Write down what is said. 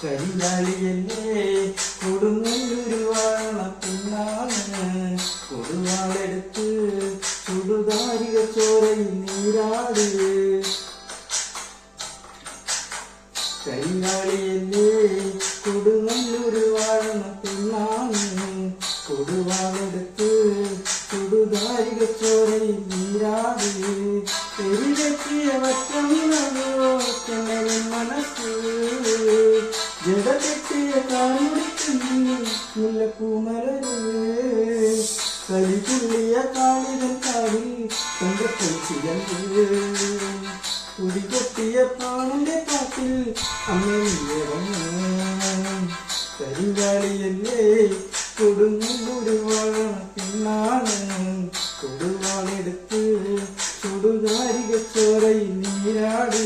കരിയാളിയല്ലേ കൊടുങ്ങല്ലൂര് വാഴണ പിന്നാണ് കൊടുവാളെടുത്ത് ചുടുതാരിക ചോരയിൽ നീരാട്. കരിയാളിയല്ലേ കൊടുങ്ങല്ലൂര് വാഴണ പിന്നാണ് കൊടുവാളെടുത്ത് ചുടുതാരിക ചോരയിൽ നീരാട്. പെരുകെട്ടിയ വറ്റമിളവോ ചെന്നലിൻ മനസ്സ് ജടകെട്ടിയ കാമുടിക്കുന്നു മുല്ലപ്പൂമലര്. കരിതുള്ളിയ കാളിതൻ കാവിൽ തങ്കപ്പൊച്ചിരണ്ട് കുടികൊട്ടിയ പാണിന്റെ പാട്ടിൽ അമ്മയിറങ്ങ്. കരിവാളിയല്ലേ കൊടുങ്ങല്ലൂര് വാഴണ പിന്നാണ് കൊടുവാളെടുത്ത് ചുടുകാരിക ചോരയിൽ നീരാട്.